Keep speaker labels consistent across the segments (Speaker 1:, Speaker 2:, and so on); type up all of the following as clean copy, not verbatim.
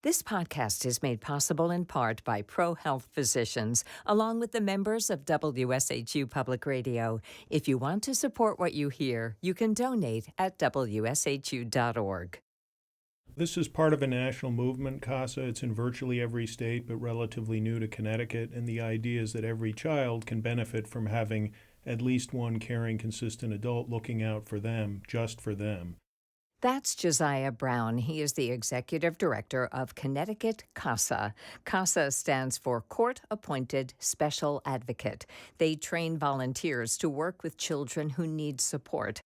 Speaker 1: This podcast is made possible in part by ProHealth Physicians, along with the members of WSHU Public Radio. If you want to support what you hear, you can donate at WSHU.org.
Speaker 2: This is part of a national movement, CASA. It's in virtually every state, but relatively new to Connecticut. And the idea is that every child can benefit from having at least one caring, consistent adult looking out for them, just for them.
Speaker 1: That's Josiah Brown. He is the executive director of Connecticut CASA. CASA stands for Court Appointed Special Advocate. They train volunteers to work with children who need support.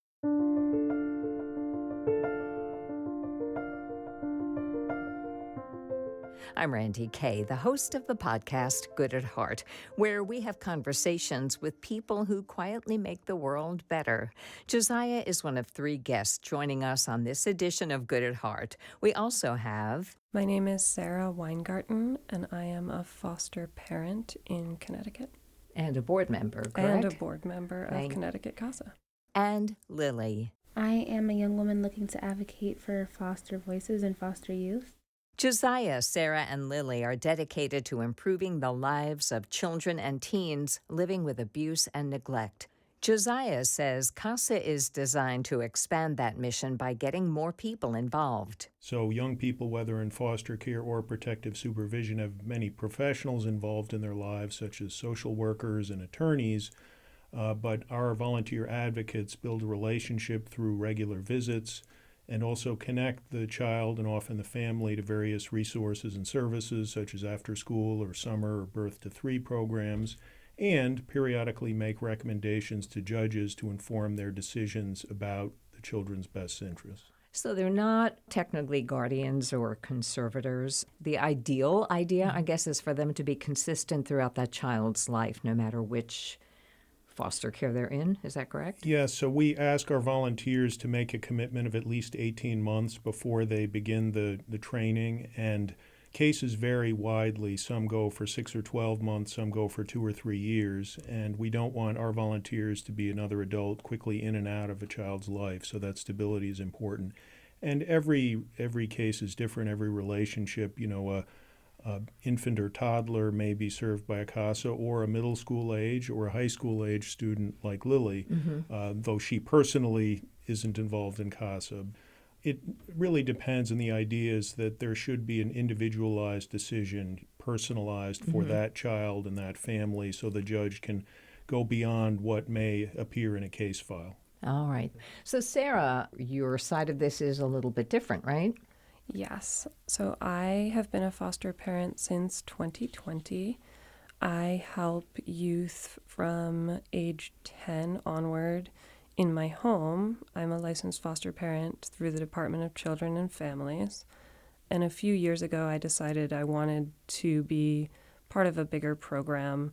Speaker 1: I'm Randy Kay, the host of the podcast Good at Heart, where we have conversations with people who quietly make the world better. Josiah is one of three guests joining us on this edition of Good at Heart. We also have...
Speaker 3: My name is Sarah Weingarten, and I am a foster parent in Connecticut.
Speaker 1: And a board member, correct?
Speaker 3: And a board member of Connecticut CASA.
Speaker 1: And Lily.
Speaker 4: I am a young woman looking to advocate for foster voices and foster youth.
Speaker 1: Josiah, Sarah, and Lily are dedicated to improving the lives of children and teens living with abuse and neglect. Josiah says CASA is designed to expand that mission by getting more people involved.
Speaker 2: So young people, whether in foster care or protective supervision, have many professionals involved in their lives, such as social workers and attorneys. But our volunteer advocates build a relationship through regular visits and also connect the child and often the family to various resources and services such as after school or summer or birth to three programs, and periodically make recommendations to judges to inform their decisions about the children's best interests.
Speaker 1: So they're not technically guardians or conservators. The ideal idea, I guess, is for them to be consistent throughout that child's life, no matter which foster care they're in. Is that correct?
Speaker 2: Yes. So we ask our volunteers to make a commitment of at least 18 months before they begin the training. And cases vary widely. Some go for 6 or 12 months. Some go for 2 or 3 years. And we don't want our volunteers to be another adult quickly in and out of a child's life. So that stability is important. And every case is different. Every relationship, infant or toddler may be served by a CASA, or a middle school age or a high school age student like Lily, though she personally isn't involved in CASA. It really depends, and the idea is that there should be an individualized decision, personalized for that child and that family, so the judge can go beyond what may appear in a case file.
Speaker 1: All right. So Sarah, your side of this is a little bit different, right?
Speaker 3: Yes. So I have been a foster parent since 2020. I help youth from age 10 onward in my home. I'm a licensed foster parent through the Department of Children and Families. And a few years ago, I decided I wanted to be part of a bigger program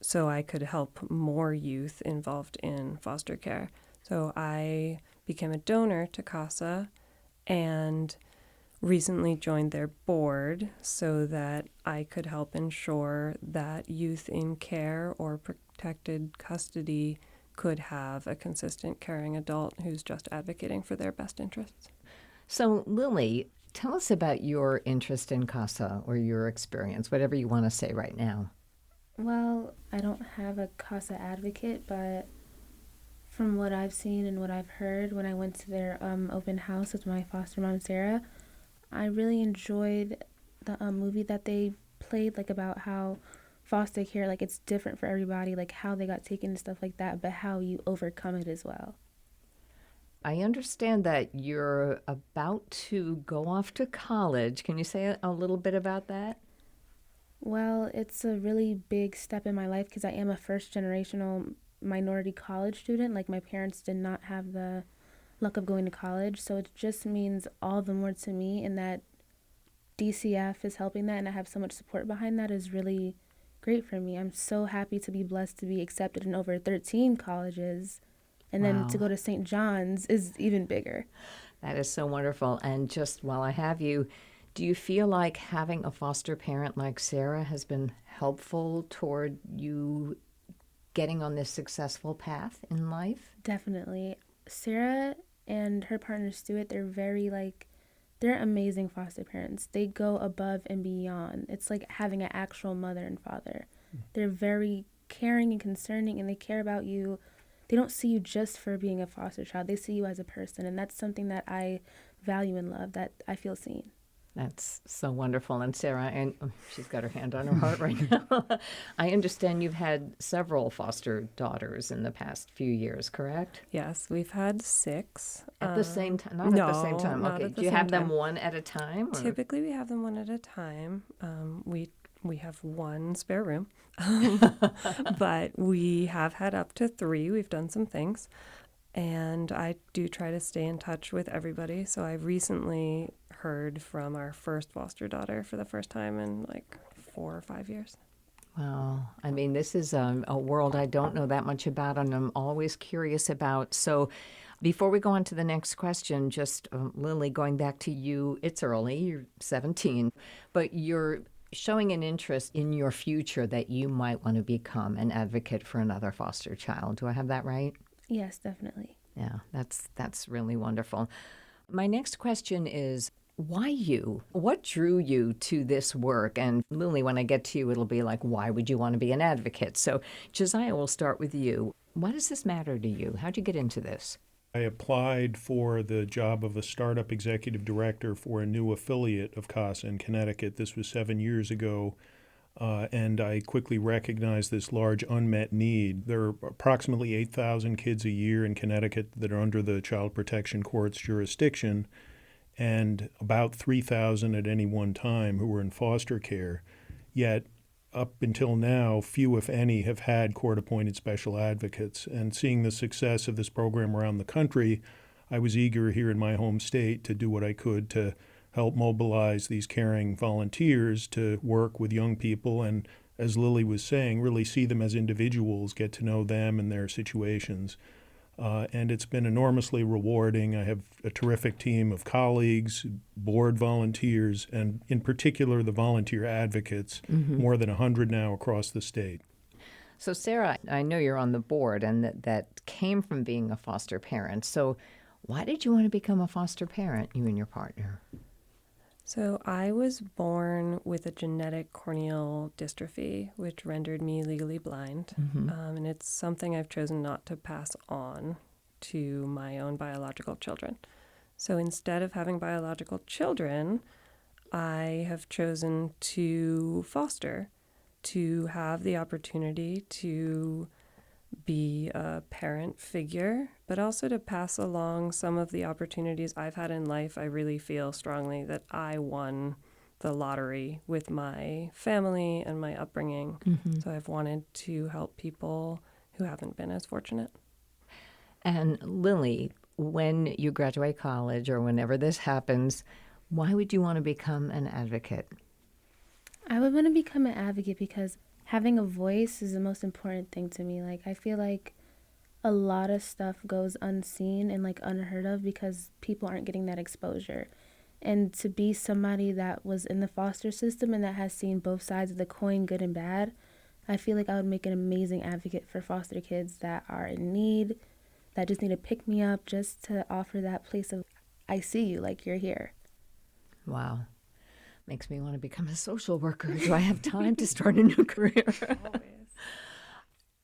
Speaker 3: so I could help more youth involved in foster care. So I became a donor to CASA and recently joined their board so that I could help ensure that youth in care or protected custody could have a consistent caring adult who's just advocating for their best interests.
Speaker 1: So Lily, tell us about your interest in CASA or your experience, whatever you want to say right now.
Speaker 4: Well, I don't have a CASA advocate, but from what I've seen and what I've heard when I went to their open house with my foster mom, Sarah, I really enjoyed the movie that they played, about how foster care, it's different for everybody, how they got taken and stuff like that, but how you overcome it as well.
Speaker 1: I understand that you're about to go off to college. Can you say a little bit about that?
Speaker 4: Well, it's a really big step in my life because I am a first-generational minority college student. My parents did not have the luck of going to college, so it just means all the more to me, and that DCF is helping that, and I have so much support behind that is really great for me. I'm so happy to be blessed to be accepted in over 13 colleges, and then to go to St. John's is even bigger.
Speaker 1: That is so wonderful. And just while I have you, do you feel like having a foster parent like Sarah has been helpful toward you getting on this successful path in life?
Speaker 4: Definitely. Sarah and her partner Stuart, they're very they're amazing foster parents. They go above and beyond. It's like having an actual mother and father. They're very caring and concerning, and they care about you. They don't see you just for being a foster child. They see you as a person, and that's something that I value and love, that I feel seen.
Speaker 1: That's so wonderful. And Sarah, and she's got her hand on her heart right now. I understand you've had several foster daughters in the past few years, correct?
Speaker 3: Yes, we've had 6.
Speaker 1: At the same time? Not at the same
Speaker 3: No,
Speaker 1: time.
Speaker 3: not
Speaker 1: Okay.
Speaker 3: at the
Speaker 1: Do you
Speaker 3: same
Speaker 1: have them
Speaker 3: time.
Speaker 1: one at a time? Or?
Speaker 3: Typically, we have them one at a time. We have one spare room, but we have had up to 3. We've done some things, and I do try to stay in touch with everybody. So I recently heard from our first foster daughter for the first time in like 4 or 5 years.
Speaker 1: Wow. I mean, this is a world I don't know that much about, and I'm always curious about. So before we go on to the next question, just Lily, going back to you, it's early, you're 17, but you're showing an interest in your future that you might want to become an advocate for another foster child. Do I have that right?
Speaker 4: Yes, definitely.
Speaker 1: Yeah, that's really wonderful. My next question is, why you? What drew you to this work? And Lily, when I get to you, it'll be like, why would you want to be an advocate? So Josiah, we'll start with you. Why does this matter to you? How'd you get into this?
Speaker 2: I applied for the job of a startup executive director for a new affiliate of CASA in Connecticut. This was 7 years ago. And I quickly recognized this large unmet need. There are approximately 8,000 kids a year in Connecticut that are under the Child Protection Court's jurisdiction, and about 3,000 at any one time who were in foster care. Yet, up until now, few, if any, have had court-appointed special advocates. And seeing the success of this program around the country, I was eager here in my home state to do what I could to help mobilize these caring volunteers to work with young people and, as Lily was saying, really see them as individuals, get to know them and their situations. And it's been enormously rewarding. I have a terrific team of colleagues, board volunteers, and in particular the volunteer advocates, more than 100 now across the state.
Speaker 1: So Sarah, I know you're on the board, and that came from being a foster parent. So why did you want to become a foster parent, you and your partner?
Speaker 3: So I was born with a genetic corneal dystrophy, which rendered me legally blind. And it's something I've chosen not to pass on to my own biological children. So instead of having biological children, I have chosen to foster, to have the opportunity to be a parent figure, but also to pass along some of the opportunities I've had in life. I really feel strongly that I won the lottery with my family and my upbringing. So I've wanted to help people who haven't been as fortunate.
Speaker 1: And Lily, when you graduate college or whenever this happens, why would you want to become an advocate?
Speaker 4: I would want to become an advocate because having a voice is the most important thing to me. Like, I feel like a lot of stuff goes unseen and like unheard of because people aren't getting that exposure. And to be somebody that was in the foster system and that has seen both sides of the coin, good and bad, I feel like I would make an amazing advocate for foster kids that are in need, that just need to pick me up, just to offer that place of, I see you, like you're here.
Speaker 1: Wow. Makes me want to become a social worker. Do I have time to start a new career?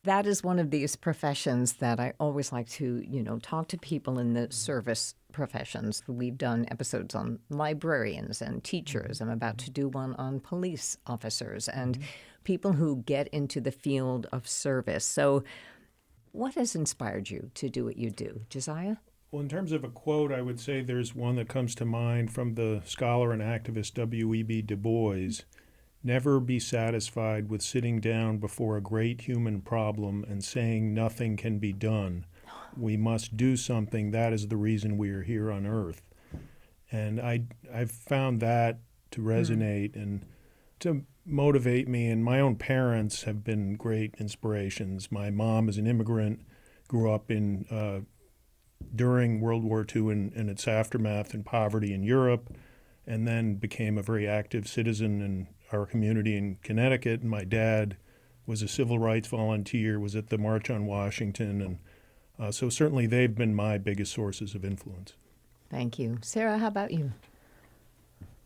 Speaker 1: That is one of these professions that I always like to, talk to people in the service professions. We've done episodes on librarians and teachers. I'm about to do one on police officers and people who get into the field of service. So what has inspired you to do what you do? Josiah?
Speaker 2: Well, in terms of a quote, I would say there's one that comes to mind from the scholar and activist W.E.B. Du Bois. Never be satisfied with sitting down before a great human problem and saying nothing can be done. We must do something. That is the reason we are here on earth. And I've found that to resonate and to motivate me. And my own parents have been great inspirations. My mom is an immigrant, grew up during World War II and its aftermath in poverty in Europe, and then became a very active citizen in our community in Connecticut. And my dad was a civil rights volunteer, was at the March on Washington, and so certainly they've been my biggest sources of influence.
Speaker 1: Thank you. Sarah, how about you?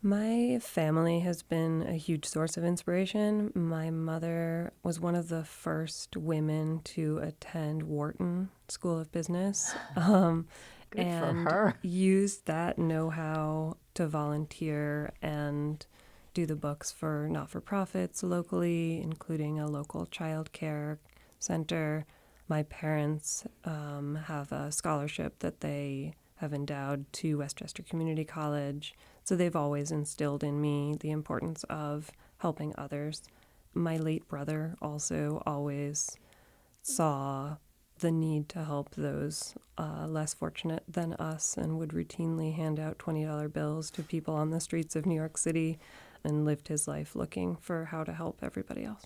Speaker 3: My family has been a huge source of inspiration. My mother was one of the first women to attend Wharton School of Business,
Speaker 1: Good for
Speaker 3: and
Speaker 1: her.
Speaker 3: used that know-how to volunteer and do the books for not-for-profits locally, including a local child care center. My parents have a scholarship that they have endowed to Westchester Community College. So they've always instilled in me the importance of helping others. My late brother also always saw the need to help those less fortunate than us and would routinely hand out $20 bills to people on the streets of New York City and lived his life looking for how to help everybody else.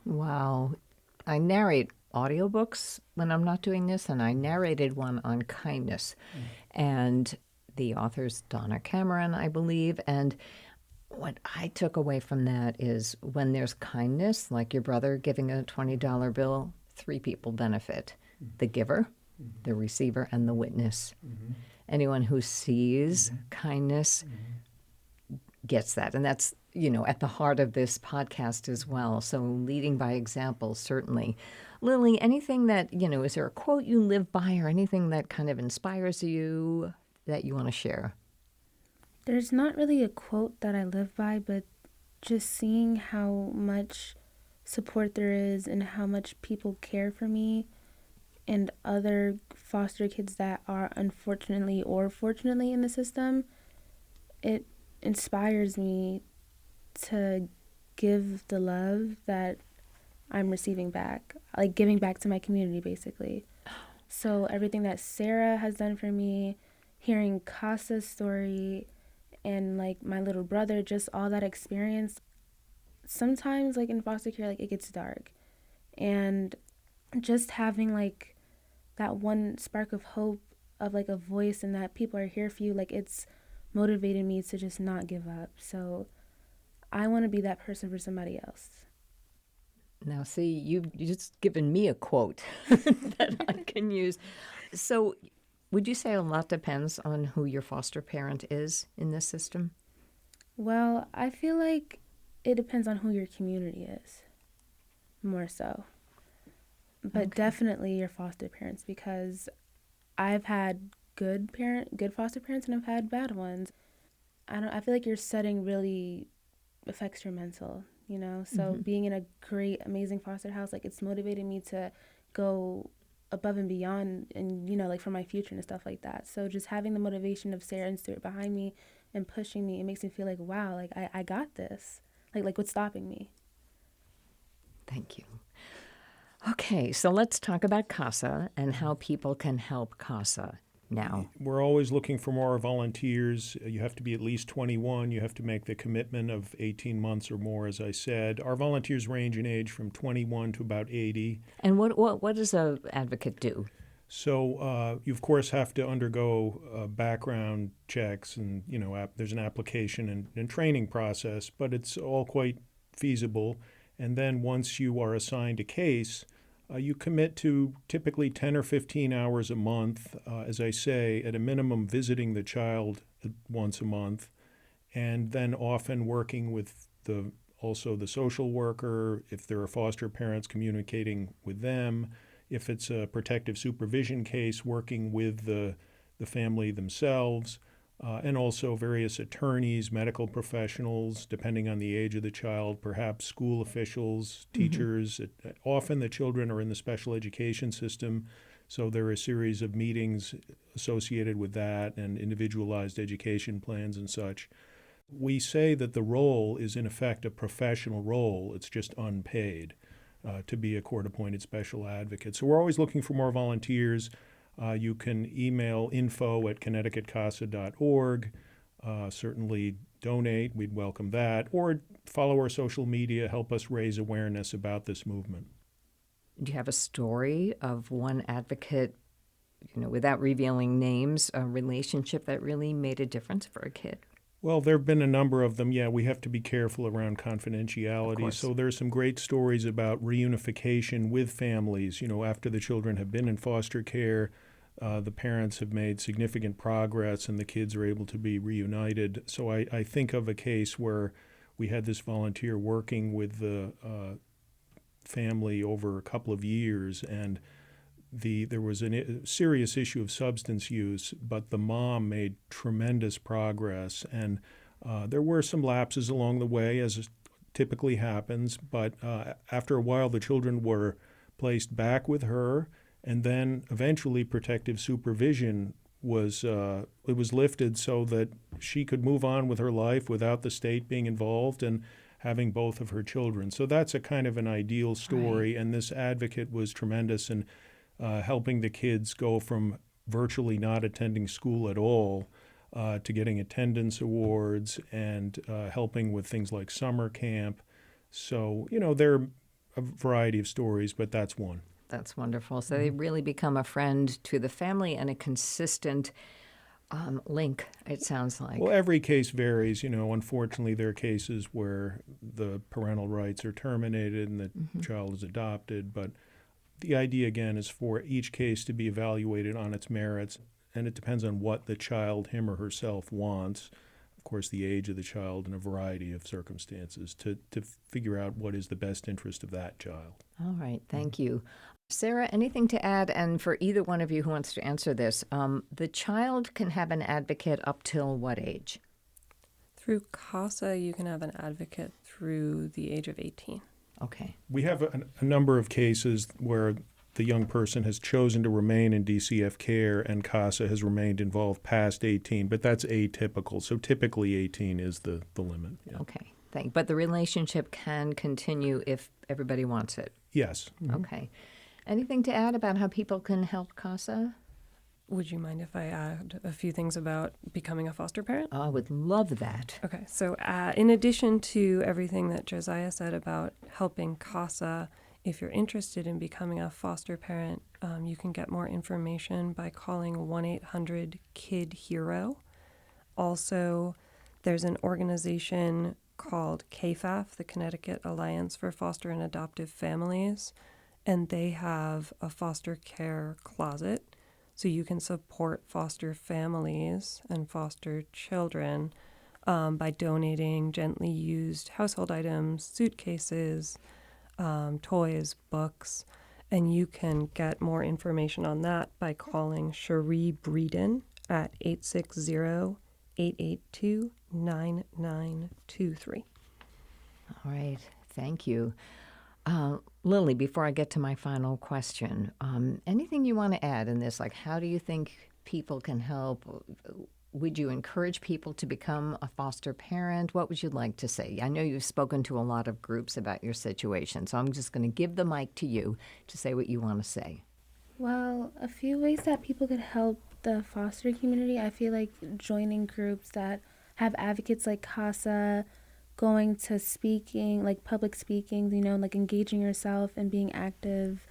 Speaker 1: Wow. I narrate audiobooks when I'm not doing this, and I narrated one on kindness. And the author's Donna Cameron, I believe. And what I took away from that is when there's kindness, like your brother giving a $20 bill, three people benefit: the giver, the receiver, and the witness. Anyone who sees kindness gets that. And that's, at the heart of this podcast as well. So leading by example, certainly. Lily, anything that, is there a quote you live by or anything that kind of inspires you that you want to share?
Speaker 4: There's not really a quote that I live by, but just seeing how much support there is and how much people care for me and other foster kids that are unfortunately or fortunately in the system, it inspires me to give the love that I'm receiving back, like giving back to my community, basically. So everything that Sarah has done for me, hearing CASA's story, and like my little brother, just all that experience. Sometimes like in foster care, like it gets dark, and just having like that one spark of hope of like a voice and that people are here for you, like it's motivated me to just not give up. So I want to be that person for somebody else.
Speaker 1: Now, see, you've just given me a quote that I can use. So, would you say a lot depends on who your foster parent is in this system?
Speaker 4: Well, I feel like it depends on who your community is, more so. But
Speaker 1: Okay.
Speaker 4: definitely your foster parents, because I've had good foster parents, and I've had bad ones. I feel like your setting really affects your mental, So being in a great, amazing foster house, like it's motivated me to go above and beyond and, like for my future and stuff like that. So just having the motivation of Sarah and Stuart behind me and pushing me, it makes me feel like, wow, like I got this. Like what's stopping me?
Speaker 1: Thank you. Okay, so let's talk about CASA and how people can help CASA now.
Speaker 2: We're always looking for more volunteers. You have to be at least 21. You have to make the commitment of 18 months or more, as I said. Our volunteers range in age from 21 to about 80.
Speaker 1: And what does an advocate do?
Speaker 2: So you, of course, have to undergo background checks, and, there's an application and training process, but it's all quite feasible. And then once you are assigned a case, you commit to typically 10 or 15 hours a month, as I say, at a minimum visiting the child once a month, and then often working with also the social worker, if there are foster parents, communicating with them. If it's a protective supervision case, working with the family themselves, and also various attorneys, medical professionals, depending on the age of the child, perhaps school officials, teachers. Often the children are in the special education system, so there are a series of meetings associated with that and individualized education plans and such. We say that the role is in effect a professional role. It's just unpaid to be a court-appointed special advocate. So we're always looking for more volunteers. You can email info@connecticutcasa.org. Certainly donate. We'd welcome that. Or follow our social media. Help us raise awareness about this movement.
Speaker 1: Do you have a story of one advocate, without revealing names, a relationship that really made a difference for a kid?
Speaker 2: Well, there have been a number of them. Yeah, we have to be careful around confidentiality. So there's some great stories about reunification with families, after the children have been in foster care. The parents have made significant progress and the kids are able to be reunited. So I think of a case where we had this volunteer working with the family over a couple of years, and there was a serious issue of substance use, but the mom made tremendous progress, and there were some lapses along the way, as typically happens, but after a while the children were placed back with her, and then eventually protective supervision was lifted so that she could move on with her life without the state being involved and having both of her children. So that's a kind of an ideal story, and this advocate was tremendous in helping the kids go from virtually not attending school at all to getting attendance awards and helping with things like summer camp. So, there are a variety of stories, but that's one.
Speaker 1: That's wonderful. So they really become a friend to the family and a consistent link, it sounds like.
Speaker 2: Well, every case varies. Unfortunately, there are cases where the parental rights are terminated and the child is adopted. But the idea, again, is for each case to be evaluated on its merits, and it depends on what the child, him or herself, wants. Of course, the age of the child and a variety of circumstances to figure out what is the best interest of that child.
Speaker 1: All right. Thank you. Sarah, anything to add? And for either one of you who wants to answer this, the child can have an advocate up till what age?
Speaker 3: Through CASA, you can have an advocate through the age of 18.
Speaker 1: Okay.
Speaker 2: We have a number of cases where the young person has chosen to remain in DCF care and CASA has remained involved past 18, but that's atypical. So typically 18 is the limit. Yeah.
Speaker 1: Okay. But the relationship can continue if everybody wants it.
Speaker 2: Yes. Mm-hmm.
Speaker 1: Okay. Anything to add about how people can help CASA?
Speaker 3: Would you mind if I add a few things about becoming a foster parent?
Speaker 1: I would love that.
Speaker 3: Okay, so in addition to everything that Josiah said about helping CASA, if you're interested in becoming a foster parent, you can get more information by calling 1-800-KID-HERO. Also, there's an organization called CAFAF, the Connecticut Alliance for Foster and Adoptive Families, and they have a foster care closet. So you can support foster families and foster children by donating gently used household items, suitcases, toys, books. And you can get more information on that by calling Cherie Breeden at 860-882-9923.
Speaker 1: All right. Thank you. Lily, before I get to my final question, anything you want to add in this? Like, how do you think people can help? Would you encourage people to become a foster parent? What would you like to say? I know you've spoken to a lot of groups about your situation, so I'm just going to give the mic to you to say what you want to say.
Speaker 4: Well, a few ways that people could help the foster community, I feel like joining groups that have advocates like CASA, going to speaking, like public speaking, like engaging yourself and being active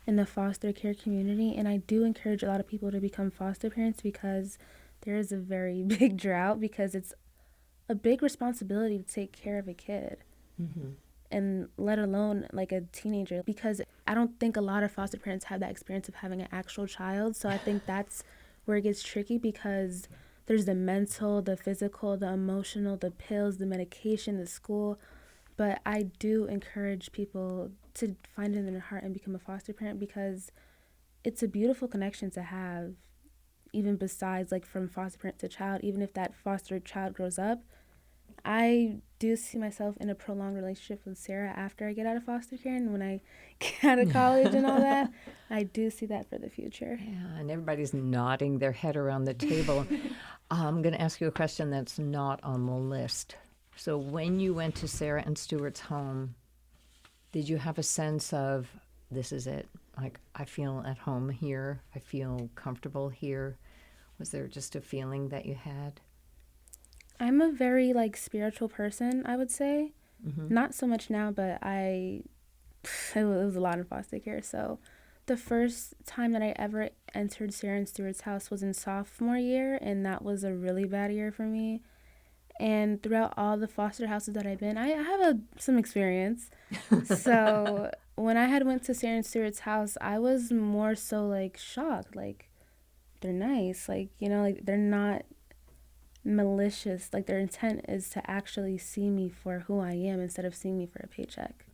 Speaker 4: in the foster care community. And I do encourage a lot of people to become foster parents because there is a very big drought, because it's a big responsibility to take care of a kid. Mm-hmm. And let alone like a teenager, because I don't think a lot of foster parents have that experience of having an actual child. So I think that's where it gets tricky, because there's the mental, the physical, the emotional, the pills, the medication, the school. But I do encourage people to find it in their heart and become a foster parent, because it's a beautiful connection to have, even besides like from foster parent to child. Even if that foster child grows up, I do see myself in a prolonged relationship with Sarah after I get out of foster care and when I get out of college and all that. I do see that for the future.
Speaker 1: Yeah, and everybody's nodding their head around the table. I'm going to ask you a question that's not on the list. So when you went to Sarah and Stuart's home, did you have a sense of, this is it? Like, I feel at home here. I feel comfortable here. Was there just a feeling that you had?
Speaker 4: I'm a very spiritual person, I would say. Mm-hmm. Not so much now, but it was a lot in foster care. So the first time that I ever entered Sarah and Stuart's house was in sophomore year, and that was a really bad year for me. And throughout all the foster houses that I've been, I have some experience. So when I had went to Sarah and Stuart's house, I was more so shocked. they're nice. Like, you know, like they're not malicious. Like their intent is to actually see me for who I am instead of seeing me for a paycheck.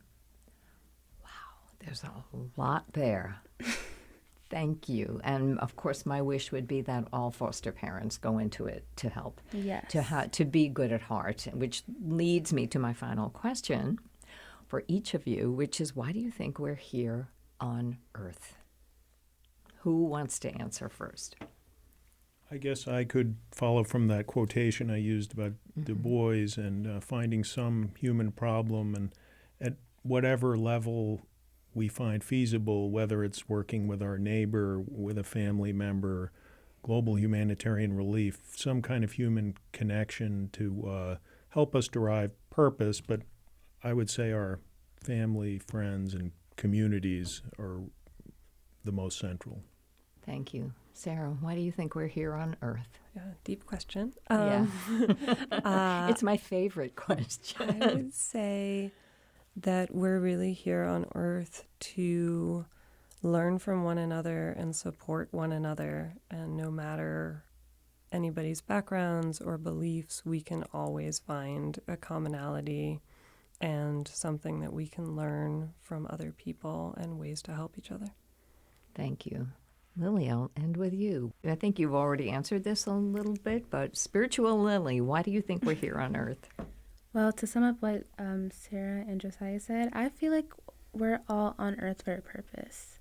Speaker 1: There's a lot there. Thank you. And of course, my wish would be that all foster parents go into it to help,
Speaker 4: Yes.
Speaker 1: to be good at heart, which leads me to my final question for each of you, which is, why do you think we're here on Earth? Who wants to answer first?
Speaker 2: I guess I could follow from that quotation I used about Du Bois and finding some human problem, and at whatever level we find feasible, whether it's working with our neighbor, with a family member, global humanitarian relief, some kind of human connection to help us derive purpose. But I would say our family, friends, and communities are the most central.
Speaker 1: Thank you. Sarah, why do you think we're here on Earth?
Speaker 3: Yeah, deep question.
Speaker 1: It's my favorite question.
Speaker 3: I would say that we're really here on Earth to learn from one another and support one another. And no matter anybody's backgrounds or beliefs, we can always find a commonality and something that we can learn from other people and ways to help each other.
Speaker 1: Thank you. Lily, I'll end with you. I think you've already answered this a little bit, but Spiritual Lily, why do you think we're here on Earth?
Speaker 4: Well, to sum up what Sarah and Josiah said, I feel like we're all on Earth for a purpose.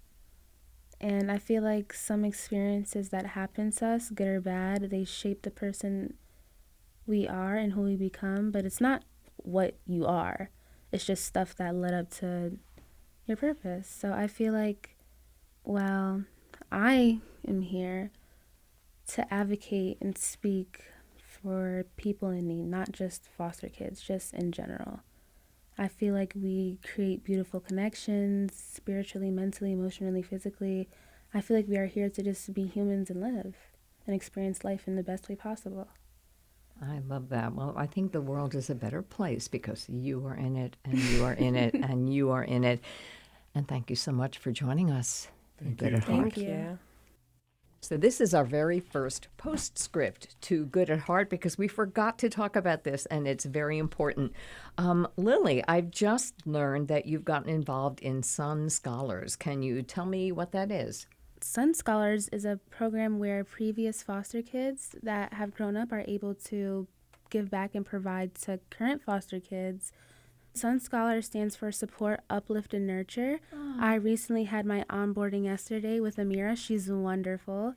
Speaker 4: And I feel like some experiences that happen to us, good or bad, they shape the person we are and who we become. But it's not what you are. It's just stuff that led up to your purpose. So I feel like, well, I am here to advocate and speak for people in need, not just foster kids, just in general. I feel like we create beautiful connections spiritually, mentally, emotionally, physically. I feel like we are here to just be humans and live and experience life in the best way possible.
Speaker 1: I love that. Well, I think the world is a better place because you are in it, and you are in it, and you are in it. And thank you so much for joining us.
Speaker 2: Thank
Speaker 1: Good
Speaker 2: you.
Speaker 1: at Heart.
Speaker 3: Thank you.
Speaker 1: So this is our very first postscript to Good at Heart because we forgot to talk about this, and it's very important. Lily, I've just learned that you've gotten involved in Sun Scholars. Can you tell me what that is?
Speaker 4: Sun Scholars is a program where previous foster kids that have grown up are able to give back and provide to current foster kids. Sun Scholars stands for Support, Uplift, and Nurture. I recently had my onboarding yesterday with Amira. She's wonderful.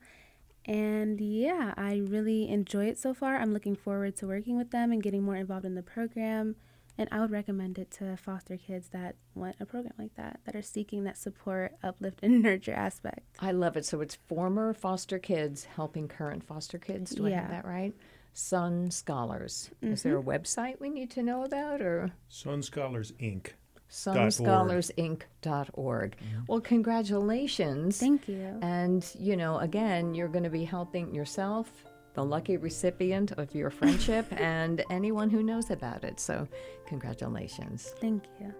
Speaker 4: And yeah, I really enjoy it so far. I'm looking forward to working with them and getting more involved in the program. And I would recommend it to foster kids that want a program like that are seeking that support, uplift, and nurture aspect.
Speaker 1: I love it. So it's former foster kids helping current foster kids. Do I have that right? Sun Scholars. Is there a website we need to know about, or?
Speaker 2: Sun Scholars Inc.
Speaker 1: sunscholarinc.org. Well, congratulations.
Speaker 4: Thank you.
Speaker 1: And, you know, again, you're going to be helping yourself, the lucky recipient of your friendship, and anyone who knows about it. So congratulations.
Speaker 4: Thank you.